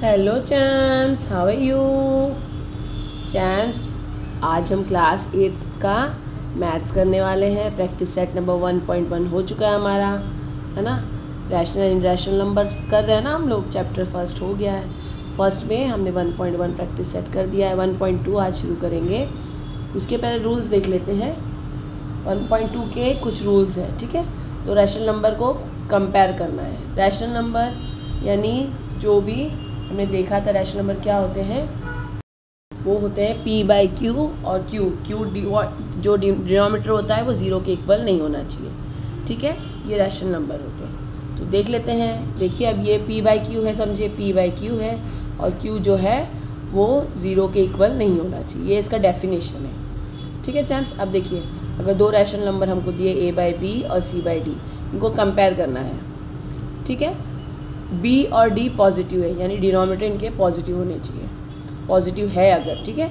Hello champs, how are you champs. आज हम class 8 का मैथ्स करने वाले हैं। प्रैक्टिस सेट नंबर 1.1 हो चुका है हमारा, है ना। रैशनल इनरैशनल नंबर्स कर रहे हैं ना हम लोग। चैप्टर फर्स्ट हो गया है। फर्स्ट में हमने 1.1 प्रैक्टिस सेट कर दिया है। 1.2 आज शुरू करेंगे। उसके पहले रूल्स देख लेते हैं। 1.2 के कुछ रूल्स हैं, ठीक है। तो रैशनल नंबर को कंपेयर करना है। रैशनल नंबर यानी जो भी हमने देखा था रैशनल नंबर क्या होते हैं, वो होते हैं p/q और q। जो डिनोमिनेटर होता है वो 0 के इक्वल नहीं होना चाहिए, ठीक है। ये रैशनल नंबर होते हैं। तो देख लेते हैं। देखिए अब ये p/q है, समझिए p/q है, और q जो है वो 0 के इक्वल नहीं होना चाहिए। ये इसका डेफिनेशन है, ठीक है चैम्प्स। अब देखिए, अगर दो रैशनल नंबर हमको दिए a/b और c/d, इनको कंपेयर करना है, ठीक है। b और d पॉजिटिव है, यानी डिनोमिनेटर इनके पॉजिटिव होने चाहिए। पॉजिटिव है अगर, ठीक है,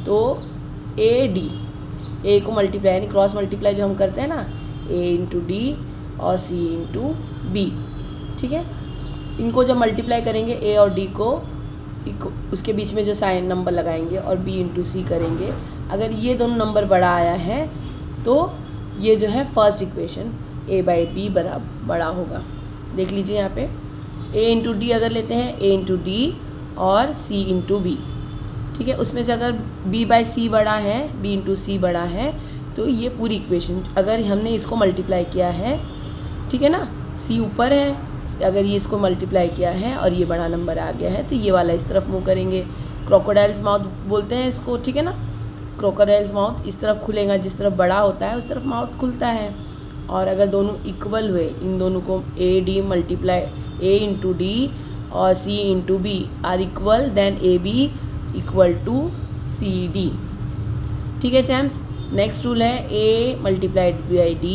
तो a को मल्टीप्लाई यानी क्रॉस मल्टीप्लाई जो हम करते हैं ना, a इंटू डी और c इंटू बी, ठीक है। इनको जब मल्टीप्लाई करेंगे a और d को, उसके बीच में जो साइन नंबर लगाएंगे और b इंटू सी करेंगे, अगर ये दोनों नंबर बड़ा आया है तो ये जो है फर्स्ट इक्वेशन a/b बड़ा होगा। देख लीजिए यहाँ पे a इंटू डी अगर लेते हैं, a इंटू डी और c इंटू बी, ठीक है। उसमें से अगर b/c बड़ा है, b इंटू सी बड़ा है, तो ये पूरी इक्वेशन अगर हमने इसको मल्टीप्लाई किया है, ठीक है ना, c ऊपर है, अगर ये इसको मल्टीप्लाई किया है और ये बड़ा नंबर आ गया है तो ये वाला इस तरफ मूव करेंगे। क्रोकोडाइल्स माउथ बोलते हैं इसको, ठीक है ना। क्रोकोडाइल्स माउथ इस तरफ खुलेगा, जिस तरफ बड़ा होता है उस तरफ माउथ खुलता है। और अगर दोनों इक्वल हुए, इन दोनों को a/d multiply a into D और c into B are equal, then ab equal to cd, ठीक है चैम्प्स। नेक्स्ट रूल है a multiplied by d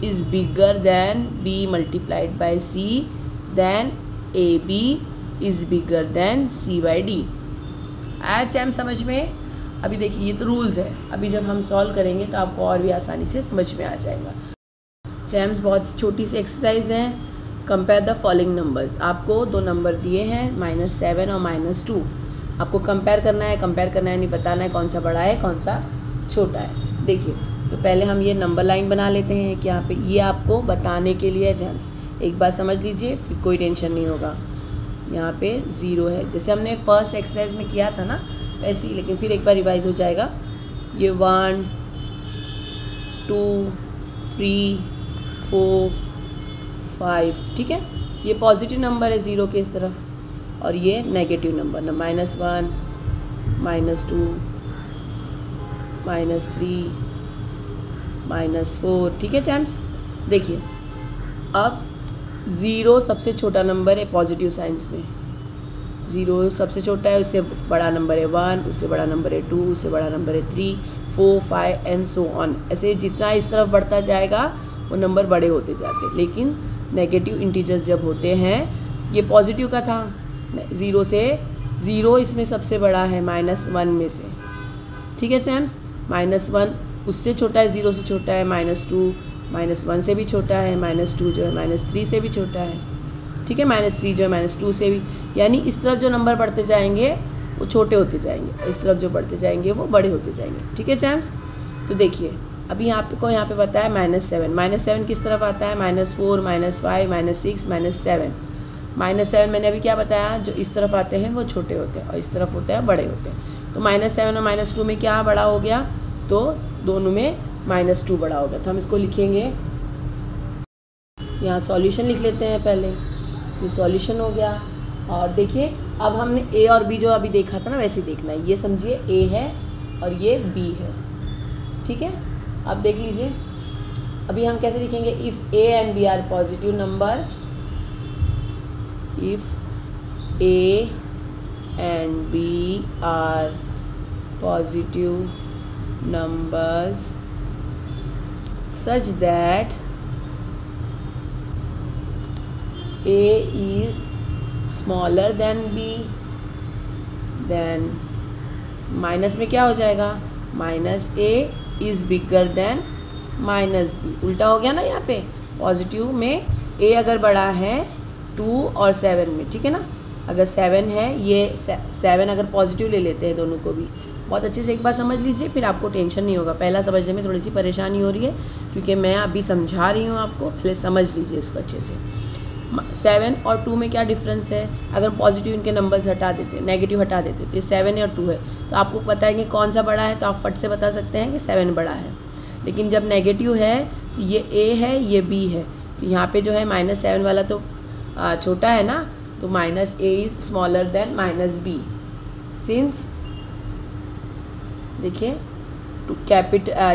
is bigger than b multiplied by c, then ab is bigger than c/d। आया champs समझ में। अभी देखिए ये तो रूल्स है, अभी जब हम सॉल्व करेंगे तो आपको और भी आसानी से समझ में आ जाएगा। चैम्प्स बहुत छोटी सी एक्सरसाइज है। Compare the following numbers. आपको दो नंबर दिए हैं -7 और -2। आपको कंपेयर करना है। कंपेयर करना है नहीं बताना है कौन सा बड़ा है कौन सा छोटा है। देखिए तो पहले हम ये नंबर लाइन बना लेते हैं कि यहाँ पे ये आपको बताने के लिए है चैम्प्स। एक बार समझ लीजिए, फिर कोई टेंशन नहीं होगा। यहाँ पे 0 है, जैसे हमने फर्स्ट एक्सरसाइज में किया था ना वैसे ही, लेकिन फिर एक बार रिवाइज हो जाएगा। ये 1 2 3 4 5, ठीक है। ये पॉजिटिव नंबर है 0 के इस तरफ, और ये नेगेटिव नंबर -1 -2 -3 -4, ठीक है चैम्प्स। देखिए अब 0 सबसे छोटा नंबर है पॉजिटिव साइंस में। 0 सबसे छोटा है, उससे बड़ा नंबर है 1, उससे बड़ा नंबर है 2, उससे बड़ा नंबर है 3 4 5 एंड सो ऑन। ऐसे जितना इस तरफ बढ़ता जाएगा वो नंबर बड़े होते जाते हैं। लेकिन नेगेटिव इंटीजर्स जब होते हैं, ये पॉजिटिव का था 0 से, 0 इसमें सबसे बड़ा है -1 में से, ठीक है चैम्प्स। -1 उससे छोटा है, 0 से छोटा है, -2 -1 से भी छोटा है, -2 जो है -3 से भी छोटा है, ठीक है। -3 जो है -2 से भी, यानी इस तरफ जो नंबर बढ़ते जाएंगे वो छोटे होते जाएंगे, इस तरफ जो बढ़ते जाएंगे वो बड़े होते जाएंगे, ठीक है चैम्प्स। तो देखिए अभी आपको यहाँ पे बताया -7। -7 किस तरफ आता है? -4 -5 -6 -7। -7 मैंने अभी क्या बताया, जो इस तरफ आते हैं वो छोटे होते हैं और इस तरफ होते हैं बड़े होते हैं। तो -7 और -2 में क्या बड़ा हो गया? तो दोनों में -2 बड़ा हो गया। तो हम इसको लिखेंगे, यहाँ सॉल्यूशन लिख लेते हैं पहले। ये सॉल्यूशन हो गया। और देखिए अब हमने a और b जो अभी देखा था ना वैसे देखना है। ये समझिए a है और ये b है, ठीक है। अब देख लीजिए अभी हम कैसे लिखेंगे। If a and b are positive numbers, if a and b are positive numbers such that a is smaller than b, then minus में क्या हो जाएगा, -a is bigger than -b। उल्टा हो गया ना यहाँ पे। पॉजिटिव में a अगर बड़ा है 2 और 7 में, ठीक है ना, अगर 7 है, ये 7 अगर पॉजिटिव ले लेते हैं दोनों को भी, बहुत अच्छे से एक बार समझ लीजिए, फिर आपको टेंशन नहीं होगा। पहला समझने में थोड़ी सी परेशानी हो रही है क्योंकि मैं अभी समझा रही हूँ आपको, पहले समझ लीजिए इसको अच्छे से। 7 और 2 में क्या डिफरेंस है? अगर पॉजिटिव इनके नंबर्स हटा देते, नेगेटिव हटा देते, तो 7 और 2 है, तो आपको पता है कि कौन सा बड़ा है, तो आप फट से बता सकते हैं कि 7 बड़ा है। लेकिन जब नेगेटिव है तो ये a है, ये b है, तो यहाँ पे जो है -7 वाला तो छोटा है ना, तो -a is smaller than -b। Since देखिए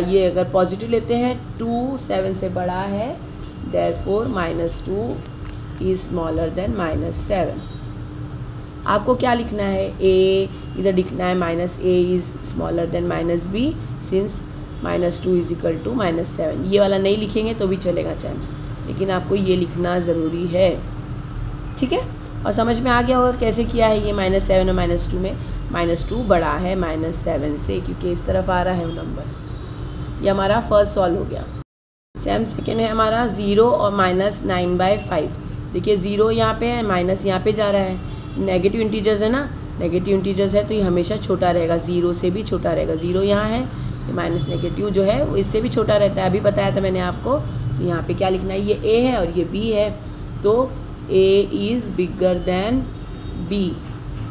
ये अगर पॉजिटिव लेते हैं 2 7 से बड़ा है, देयरफॉर -2 इज स्मॉलर देन -7। आपको क्या लिखना है? a इधर लिखना है -a is smaller than -b since -2 is equal to -7। ये वाला नहीं लिखेंगे तो भी चलेगा चांस, लेकिन आपको ये लिखना ज़रूरी है, ठीक है। और समझ में आ गया होगा कैसे किया है ये -7 और -2 में। -2 बड़ा है -7 से क्योंकि इस तरफ आ रहा है वो नंबर। ये हमारा फर्स्ट सॉल्व हो गया। सेकेंड है हमारा 0 और -9/5। देखिए 0 यहाँ पे है, माइनस यहाँ पे जा रहा है। नेगेटिव इंटीजर्स है ना, नेगेटिव इंटीजर्स है तो ये हमेशा छोटा रहेगा, 0 से भी छोटा रहेगा। 0 यहाँ है, ये माइनस नेगेटिव जो है वो इससे भी छोटा रहता है, अभी बताया था मैंने आपको। तो यहाँ पे क्या लिखना है? ये a है और ये b है, तो a is bigger than b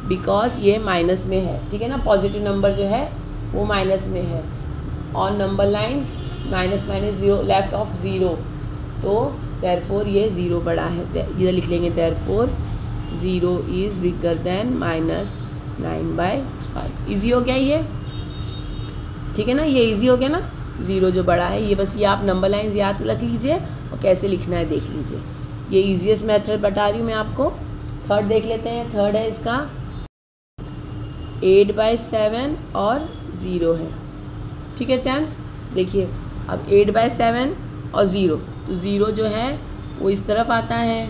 because ये माइनस में है, ठीक है ना। पॉजिटिव नंबर जो है वो माइनस में है। On number line -0 left of 0, तो देयरफॉर ये 0 बड़ा है। इधर लिख लेंगे therefore 0 is bigger than -9/5। Easy हो गया ये, ठीक है ना, ये इजी हो गया ना। 0 जो बड़ा है, ये बस ये आप नंबर लाइन्स याद रख लीजिए और कैसे लिखना है देख लीजिए। ये ईजीएस्ट मेथड बता रही हूँ मैं आपको। थर्ड देख लेते हैं। थर्ड है इसका 8/7 और 0 है, ठीक है चैम्स। देखिए अब 8/7 और 0, तो 0 जो है वो इस तरफ आता है,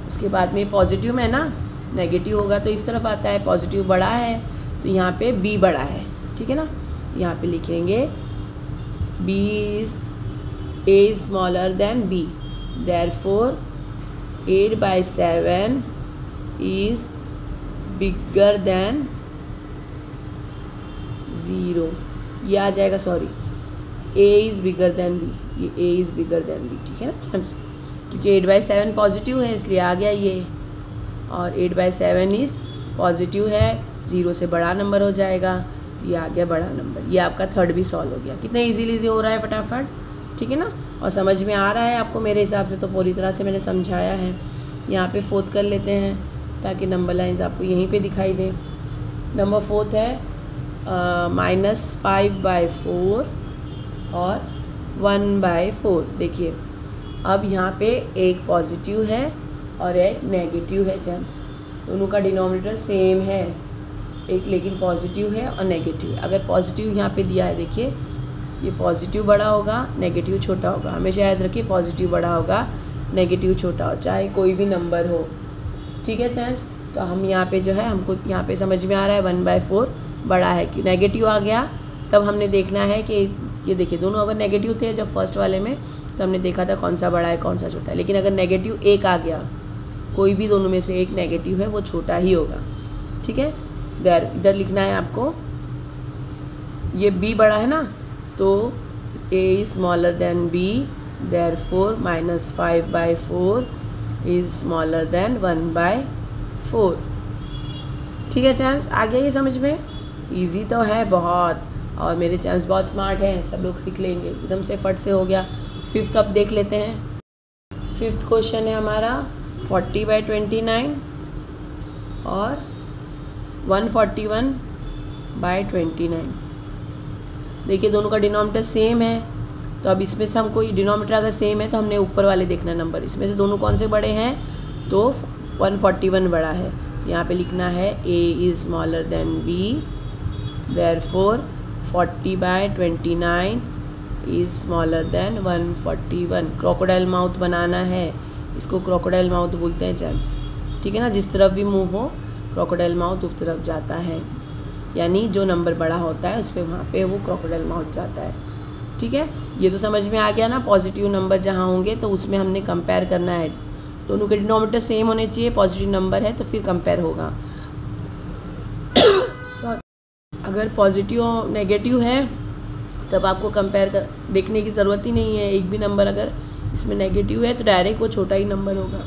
उसके बाद में पॉजिटिव में ना, नेगेटिव होगा तो इस तरफ आता है। पॉजिटिव बड़ा है तो यहाँ पे b बड़ा है, ठीक है ना। यहाँ पे लिखेंगे b is a smaller than b, therefore 8/7 is bigger than 0। ये आ जाएगा, sorry, a is bigger than b, ये a is bigger than b, ठीक है ना चांस, क्योंकि 8/7 पॉजिटिव है इसलिए आ गया ये, और 8/7 इज़ पॉजिटिव है, 0 से बड़ा नंबर हो जाएगा, तो ये आ गया बड़ा नंबर। ये आपका थर्ड भी सॉल्व हो गया। कितने इजीली हो रहा है फटाफट, ठीक है ना। और समझ में आ रहा है आपको, मेरे हिसाब से तो पूरी तरह से मैंने समझाया है। यहाँ पे फोर्थ कर लेते हैं ताकि नंबर लाइंस आपको यहीं पे दिखाई दे। नंबर फोर्थ है -5/4 और 1/4। देखिए अब यहाँ पे एक पॉजिटिव है और एक नेगेटिव है जेम्स, दोनों का डिनोमिनेटर सेम है, एक लेकिन पॉजिटिव है और नेगेटिव है। अगर पॉजिटिव यहाँ पे दिया है, देखिए ये पॉजिटिव बड़ा होगा, नेगेटिव छोटा होगा। हमेशा याद रखिए पॉजिटिव बड़ा होगा, नेगेटिव छोटा हो, चाहे कोई भी नंबर हो, ठीक है चैम्स। तो हम यहाँ पे जो है, हमको यहाँ पे समझ में आ रहा है 1/4 बड़ा है कि नेगेटिव आ गया। तब हमने देखना है कि ये देखिए दोनों अगर नेगेटिव थे जब फर्स्ट वाले में, तो हमने देखा था कौन सा बड़ा है कौन सा छोटा है। लेकिन अगर नेगेटिव एक आ गया, कोई भी दोनों में से एक नेगेटिव है, वो छोटा ही होगा, ठीक है। इधर लिखना है आपको, ये b बड़ा है ना, तो a is smaller than b, therefore -5/4 is smaller then 1/4, ठीक है चैम्स। आ गया ये समझ में? इजी तो है बहुत, और मेरे चैम्स बहुत स्मार्ट हैं, सब लोग सीख लेंगे, एकदम से फट से हो गया। फिफ्थ अब देख लेते हैं। फिफ्थ क्वेश्चन है हमारा 40/29 और 141/29। देखिए दोनों का डिनोमिनेटर सेम है, तो अब इसमें से हमको डिनोमिनेटर अगर सेम है तो हमने ऊपर वाले देखना नंबर, इसमें से दोनों कौन से बड़े हैं, तो 141 बड़ा है। तो यहाँ पे लिखना है a is smaller than b, therefore 40/29 is smaller than 141। Crocodile mouth बनाना है, इसको क्रोकोडाइल माउथ बोलते हैं चैम्स, ठीक है ना। जिस तरफ भी मुंह हो क्रोकोडाइल माउथ उस तरफ जाता है, यानी जो नंबर बड़ा होता है उस पर वहाँ पे वो क्रोकोडाइल माउथ जाता है, ठीक है। ये तो समझ में आ गया ना। पॉजिटिव नंबर जहाँ होंगे तो उसमें हमने कंपेयर करना है दोनों के डिनोमिनेटर सेम होने चाहिए, पॉजिटिव नंबर है तो फिर कंपेयर होगा। अगर पॉजिटिव और नेगेटिव है तब आपको कंपेयर कर देखने की ज़रूरत ही नहीं है। एक भी नंबर अगर इसमें नेगेटिव है तो डायरेक्ट वो छोटा ही नंबर होगा।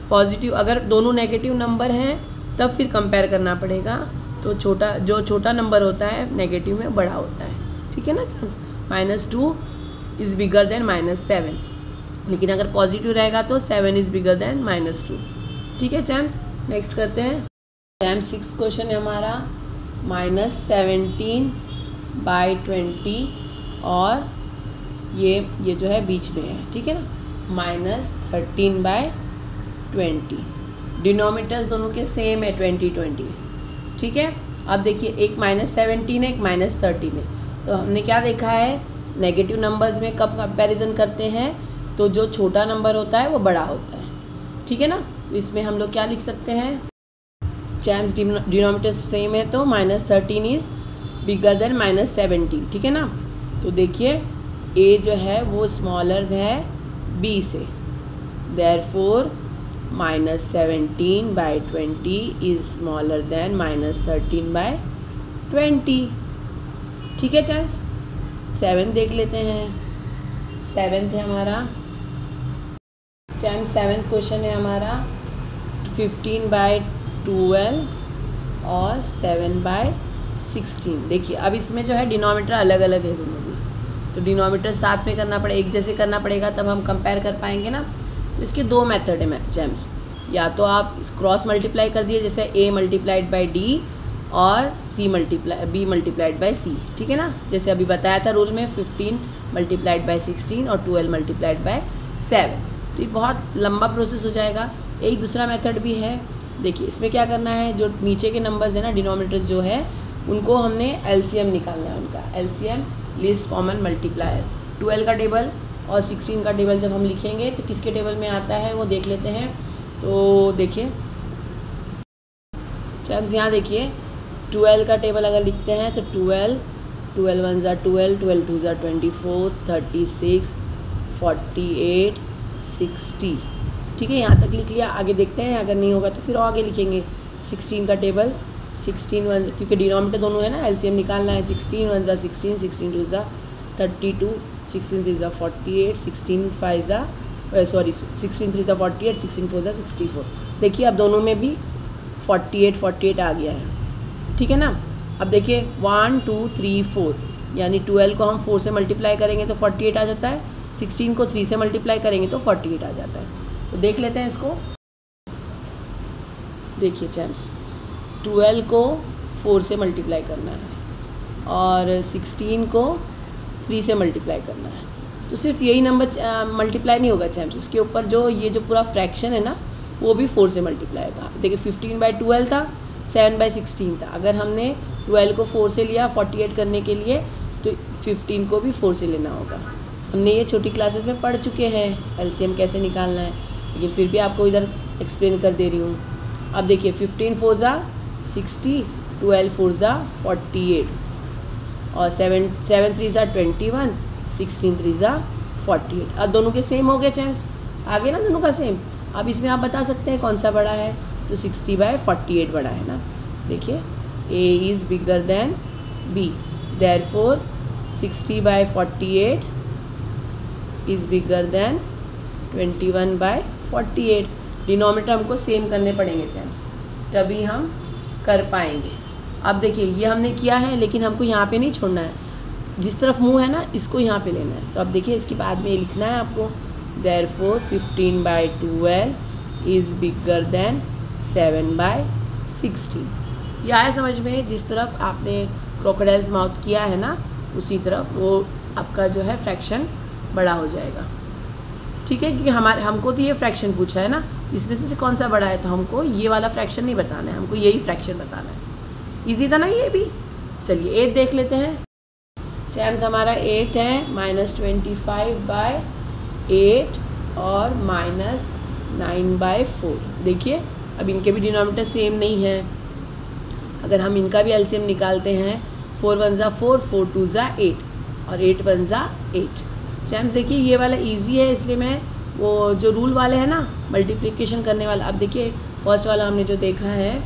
पॉजिटिव अगर दोनों नेगेटिव नंबर हैं तब फिर कंपेयर करना पड़ेगा, तो जो छोटा नंबर होता है नेगेटिव में बड़ा होता है, ठीक है ना। -2 इज़ बिगर देन -7, लेकिन अगर पॉजिटिव रहेगा तो 7 इज़ बिगर देन -2, ठीक है चैम्स। नेक्स्ट करते हैं चैम्स। 6th क्वेश्चन है हमारा -17/20 और ये जो है बीच में है, ठीक है ना, -13/20। डिनोमिनेटर्स दोनों के सेम है 20, ठीक है। अब देखिए एक -17 है, एक -13 है, तो हमने क्या देखा है, नेगेटिव नंबर्स में कब कंपैरिजन करते हैं, तो जो छोटा नंबर होता है वो बड़ा होता है, ठीक है ना। तो इसमें हम लोग क्या लिख सकते हैं, चैम्स डिनोमिनेटर सेम है तो -13 इज़ बिगर देन -17, ठीक है ना। तो देखिए ए जो है वो स्मॉलर है बी से, देयरफॉर -17/20 इज स्मॉलर देन -13/20, ठीक है चैम्स। 7 देख लेते हैं। 7th है हमारा चैम्स। 7th क्वेश्चन है हमारा 15/12 और 7/16। देखिए अब इसमें जो है डिनोमिनेटर अलग अलग है दोनों भी, तो डिनोमिनेटर साथ में करना पड़ेगा, एक जैसे करना पड़ेगा तब हम कंपेयर कर पाएंगे ना। तो इसके 2 मेथड है चैम्स, या तो आप क्रॉस मल्टीप्लाई कर दिए जैसे a मल्टीप्लाइड बाई डी और b मल्टीप्लाइड बाई सी, ठीक है ना, जैसे अभी बताया था रूल में 15 मल्टीप्लाइड बाई 16 और 12 मल्टीप्लाइड बाई 7। तो ये बहुत लंबा प्रोसेस हो जाएगा। एक दूसरा मेथड भी है, देखिए इसमें क्या करना है, जो नीचे के नंबर्स है ना डिनोमिनेटर जो है उनको हमने एलसीएम निकालना है, उनका एलसीएम लीस्ट कॉमन मल्टीप्लायर। 12 का टेबल और 16 का टेबल जब हम लिखेंगे तो किसके टेबल में आता है वो देख लेते हैं। तो देखिए चैम्स यहाँ देखिए 12 का टेबल अगर लिखते हैं तो 12 1 ज़ा 12, 12 2 ज़ा 24, 36, 48, 60, ठीक है, यहाँ तक लिख लिया। आगे देखते हैं, अगर नहीं होगा तो फिर आगे लिखेंगे। 16 का टेबल 16 1, क्योंकि डिनोमिनेटर दोनों है ना, एलसीएम निकालना है। 16 1 ज़ा 16, 16 2 ज़ा 32, 16 3 ज़ा 48, 16 5 ज़ा 16 3 ज़ा 48, 16 4 ज़ा 64। देखिए अब दोनों में भी 48 आ गया है, ठीक है ना। अब देखिए 1 2 3 4, यानी 12 को हम 4 से मल्टीप्लाई करेंगे तो 48 आ जाता है, 16 को 3 से मल्टीप्लाई करेंगे तो 48 आ जाता है। तो देख लेते हैं इसको। देखिए चैम्स 12 को 4 से मल्टीप्लाई करना है और 16 को 3 से मल्टीप्लाई करना है, तो सिर्फ यही नंबर मल्टीप्लाई नहीं होगा चैम्स, इसके ऊपर जो ये जो पूरा फ्रैक्शन है ना वो भी 4 से मल्टीप्लाई होगा। देखिए 15/12 था, 7/16 था। अगर हमने 12 को 4 से लिया 48 करने के लिए तो 15 को भी 4 से लेना होगा। हमने ये छोटी क्लासेस में पढ़ चुके हैं एलसीएम कैसे निकालना है, लेकिन फिर भी आपको इधर एक्सप्लेन कर दे रही हूँ। अब देखिए 15 4 ज़ा 60, 12 4 ज़ा 48 और 7 3 ज़ा 21, 16 3 ज़ा 48। अब दोनों के सेम हो गए चैम्स, आ गए ना दोनों का सेम। अब इसमें आप बता सकते हैं कौन सा बड़ा है, तो 60/48 बड़ा है ना। देखिए A is bigger than B, therefore 60/48 is bigger than 21/48। Denominator हमको सेम करने पड़ेंगे चैम्स, तभी हम कर पाएंगे। अब देखिए ये हमने किया है, लेकिन हमको यहाँ पे नहीं छोड़ना है, जिस तरफ मुंह है ना इसको यहाँ पे लेना है। तो अब देखिए इसके बाद में ये लिखना है आपको, देयरफॉर 15/12 इज़ बिगर देन 7/16। ये आया समझ में, जिस तरफ आपने क्रोकोडाइल्स माउथ किया है ना उसी तरफ वो आपका जो है फ्रैक्शन बड़ा हो जाएगा, ठीक है। क्योंकि हमको तो ये फ्रैक्शन पूछा है ना, इसमें से कौन सा बड़ा है, तो हमको ये वाला फ्रैक्शन नहीं बताना है, हमको यही फ्रैक्शन बताना है। इजी था ना ये भी। चलिए 8 देख लेते हैं चैम्स। हमारा 8 है -25/8 और -9/4। देखिए अब इनके भी डिनोमिनेटर सेम नहीं है। अगर हम इनका भी एलसीएम निकालते हैं, 4 1 ज़ा 4, 4 2 ज़ा 8 और 8 1 ज़ा 8। चैम्स देखिए ये वाला इजी है, इसलिए मैं वो जो रूल वाले हैं ना मल्टीप्लिकेशन करने वाला, अब देखिए फर्स्ट वाला हमने जो देखा है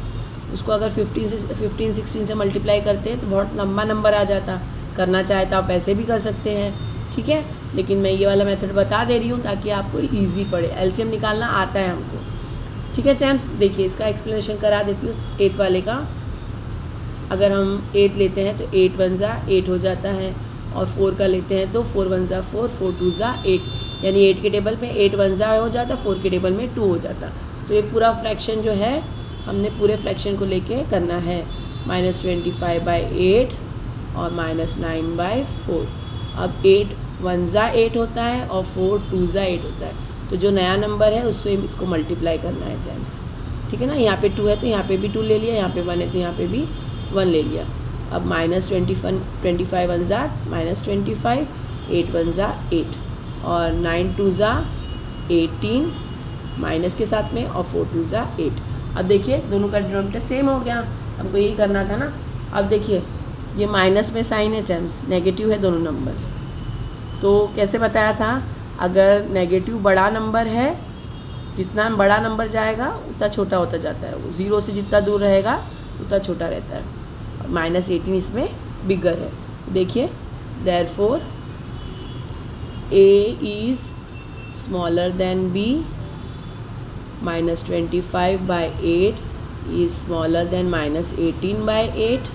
उसको अगर 15 16 से मल्टीप्लाई करते हैं तो बहुत लंबा नंबर आ जाता। करना चाहे तो आप ऐसे भी कर सकते हैं, ठीक है, लेकिन मैं ये वाला मेथड बता दे रही हूँ ताकि आपको ईजी पड़े। एलसीएम निकालना आता है हमको, ठीक है चैम्प्स। देखिए इसका एक्सप्लेनेशन करा देती हूँ 8 वाले का। अगर हम 8 लेते हैं तो 8 1 ज़ा 8 हो जाता है, और 4 का लेते हैं तो 4 1 ज़ा 4 4 2 ज़ा 8, यानी 8 के टेबल में 8 1 ज़ा हो जाता, 4 के टेबल में 2 हो जाता। तो ये पूरा फ्रैक्शन जो है हमने पूरे फ्रैक्शन को लेके करना है, -25/8 और -9/4। अब 8 1 ज़ा 8 होता है और 4 2 ज़ा 8 होता है, तो जो नया नंबर है उससे इसको मल्टीप्लाई करना है चैम्प्स, ठीक है ना। यहाँ पे 2 है तो यहाँ पे भी 2 ले लिया, यहाँ पे 1 है तो यहाँ पे भी 1 ले लिया। अब -25 1 ज़ा -25, 8 1 ज़ा 8 और 9 2 ज़ा 18 माइनस के साथ में, और 4 2 ज़ा 8। अब देखिए दोनों का डिनोमिनेटर सेम हो गया, हमको यही करना था ना। अब देखिए ये माइनस में साइन है चैम्प्स, नेगेटिव है दोनों नंबर्स। तो कैसे बताया था, अगर नेगेटिव बड़ा नंबर है, जितना बड़ा नंबर जाएगा उतना छोटा होता जाता है, वो 0 से जितना दूर रहेगा उतना छोटा रहता है। -18 इसमें बिगर है। देखिए therefore A is smaller than B, -25/8 is smaller than -18/8।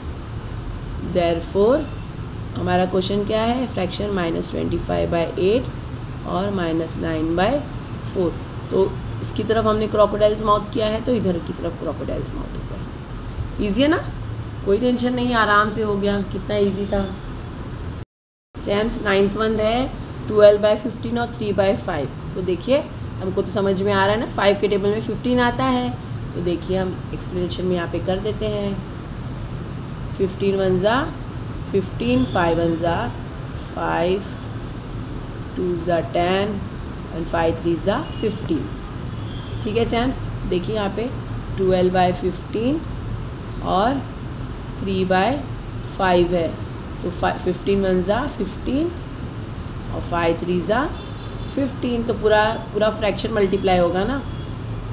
Therefore हमारा क्वेश्चन क्या है, फ्रैक्शन -25/8 और -9/4। तो इसकी तरफ हमने क्रोकोडाइल्स माउथ किया है, तो इधर की तरफ क्रोकोडाइल्स माउथ होता है। ईजी है ना, कोई टेंशन नहीं, आराम से हो गया। कितना इजी था चैम्प्स। 9th वन है 12/15 और 3/5। तो देखिए हमको तो समझ में आ रहा है ना, 5 के टेबल में 15 आता है। तो देखिए हम एक्सप्लेनेशन में यहाँ पे कर देते हैं। 15 1 ज़ा 15, 5 1 ज़ा 5, 2 ज़ा 10 और 5 3 ज़ा 15, ठीक है चैम्प्स। देखिए यहाँ पे 12/15 और 3/5 है, तो 15 1 ज़ा 15 और 5 3 ज़ा 15, तो पूरा फ्रैक्शन मल्टीप्लाई होगा ना।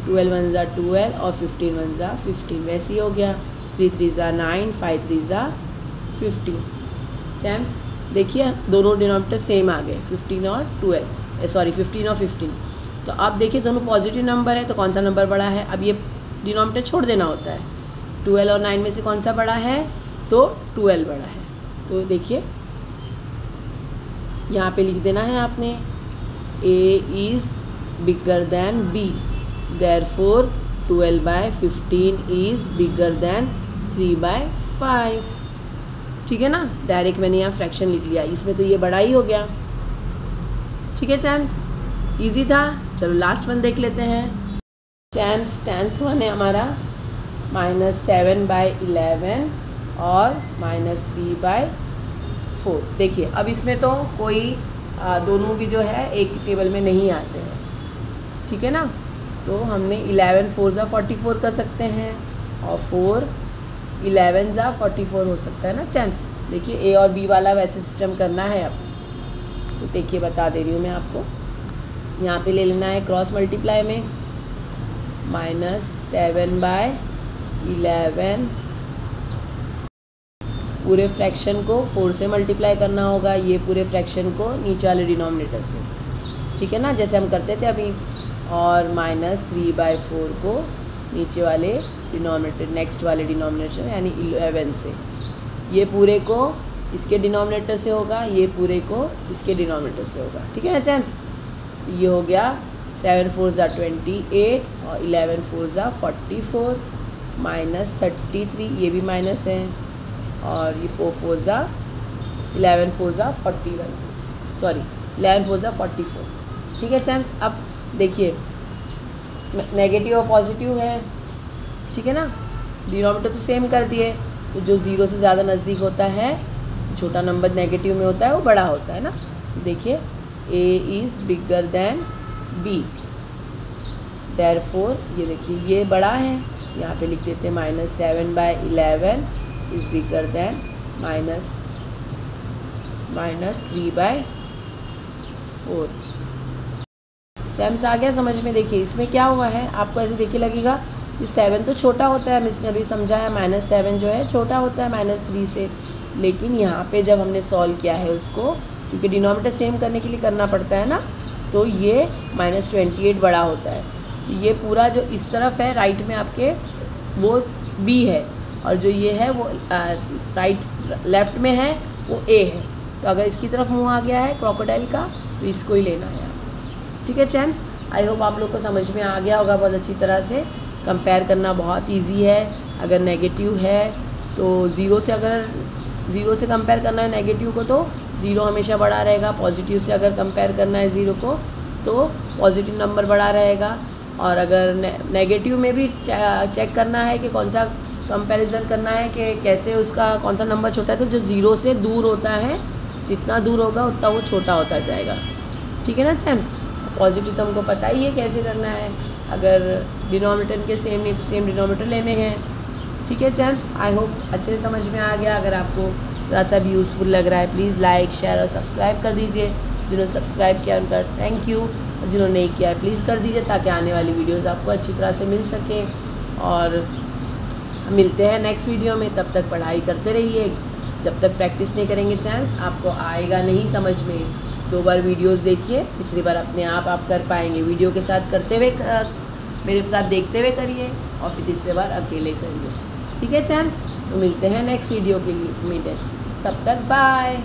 12 1 ज़ा 12 और 15 1 ज़ा 15, वैसे ही हो गया। 3 3 ज़ा 9, 5 3 ज़ा 15। चैम्प्स देखिए दोनों डिनोमिनेटर सेम आ गए, 15 और 15 और 15। तो अब देखिए दोनों पॉजिटिव नंबर है, तो कौन सा नंबर बड़ा है। अब ये डिनोमिनेटर छोड़ देना होता है, 12 और 9 में से कौन सा बड़ा है, तो 12 बड़ा है। तो देखिए यहाँ पे लिख देना है आपने, A is bigger than B, therefore 12/15 is bigger than 3/5, ठीक है ना। डायरेक्ट मैंने यहाँ फ्रैक्शन लिख लिया, इसमें तो ये बड़ा ही हो गया, ठीक है चैम्प्स। इजी था। चलो लास्ट वन देख लेते हैं चैम्प्स। 10th वन है हमारा -7/11 और -3/4। देखिए अब इसमें तो कोई दोनों भी जो है एक टेबल में नहीं आते हैं, ठीक है ना। तो हमने 11 4 ज़ा 44 कर सकते हैं, और 4 11 ज़ा 44 हो सकता है ना चैम्प्स। देखिए ए और बी वाला वैसे सिस्टम करना है अब, तो देखिए बता दे रही हूँ मैं आपको। यहाँ पे ले लेना है क्रॉस मल्टीप्लाई में, -7/11 पूरे फ्रैक्शन को 4 से मल्टीप्लाई करना होगा, ये पूरे फ्रैक्शन को नीचे वाले डिनोमिनेटर से, ठीक है ना, जैसे हम करते थे अभी। और -3/4 को नीचे वाले डिनोमिनेटर, नेक्स्ट वाले डिनोमिनेटर यानी 11 से। ये पूरे को इसके डिनोमिनेटर से होगा, ये पूरे को इसके डिनोमिनेटर से होगा, ठीक है ना चैम्प्स। ये हो गया 7 4 ज़ा 28 और 11 4 ज़ा 44, -33, ये भी माइनस है, और ये 4 4 ज़ा 11 4 ज़ा 41, सॉरी 11 4 ज़ा 44, ठीक है चैम्प्स। अब देखिए नेगेटिव और पॉजिटिव है, ठीक है ना, डिनोमिनेटर तो सेम कर दिए, तो जो 0 से ज़्यादा नज़दीक होता है, छोटा नंबर नेगेटिव में होता है, वो बड़ा होता है ना। तो देखिए A is bigger than B, therefore ये देखिए ये बड़ा है, यहाँ पे लिख देते हैं -7/11 is bigger than -3/4। चैम्स आ गया समझ में। देखिए इसमें क्या हुआ है, आपको ऐसे देखिए लगेगा कि 7 तो छोटा होता है, मिस ने अभी समझाया -7 जो है छोटा होता है -3 से। लेकिन यहाँ पे जब हमने सॉल्व किया है उसको, क्योंकि डिनोमिनेटर सेम करने के लिए करना पड़ता है ना, तो ये -28 बड़ा होता है। तो ये पूरा जो इस तरफ है राइट में आपके वो b है, और जो ये है वो राइट लेफ्ट में है वो a है। तो अगर इसकी तरफ मुंह आ गया है क्रोकोडाइल का तो इसको ही लेना है। ठीक है चैम्स, आई होप आप लोग को समझ में आ गया होगा बहुत अच्छी तरह से। कंपेयर करना बहुत इजी है। अगर नेगेटिव है तो ज़ीरो से कंपेयर करना है नेगेटिव को तो ज़ीरो हमेशा बड़ा रहेगा। पॉजिटिव से अगर कंपेयर करना है ज़ीरो को तो पॉजिटिव नंबर बड़ा रहेगा। और अगर नेगेटिव में भी चेक करना है कि कौन सा कंपैरिजन करना है कि कैसे उसका कौन सा नंबर छोटा है, तो जो ज़ीरो से दूर होता है जितना दूर होगा उतना वो छोटा होता जाएगा। ठीक है ना चैम्स। पॉजिटिव तो हमको पता ही है कैसे करना है, अगर डिनोमिनेटर के सेम नहीं तो सेम डिनोमिनेटर लेने हैं। ठीक है चैम्स, आई होप अच्छे से समझ में आ गया। अगर आपको थोड़ा सा भी यूज़फुल लग रहा है प्लीज़ लाइक शेयर और सब्सक्राइब कर दीजिए। जिन्होंने सब्सक्राइब किया उनका थैंक यू, और जिन्होंने नहीं किया है प्लीज़ कर दीजिए, ताकि आने वाली वीडियोज़ आपको अच्छी तरह से मिल सके। और मिलते हैं नेक्स्ट वीडियो में, तब तक पढ़ाई करते रहिए। जब तक प्रैक्टिस नहीं करेंगे चैम्स आपको आएगा नहीं समझ में। 2 बार वीडियोस देखिए, तीसरी बार अपने आप कर पाएंगे। वीडियो के साथ करते हुए मेरे साथ देखते हुए करिए, और फिर तीसरी बार अकेले करिए। ठीक है चैम्स, तो मिलते हैं नेक्स्ट वीडियो के लिए उम्मीद है। तब तक बाय।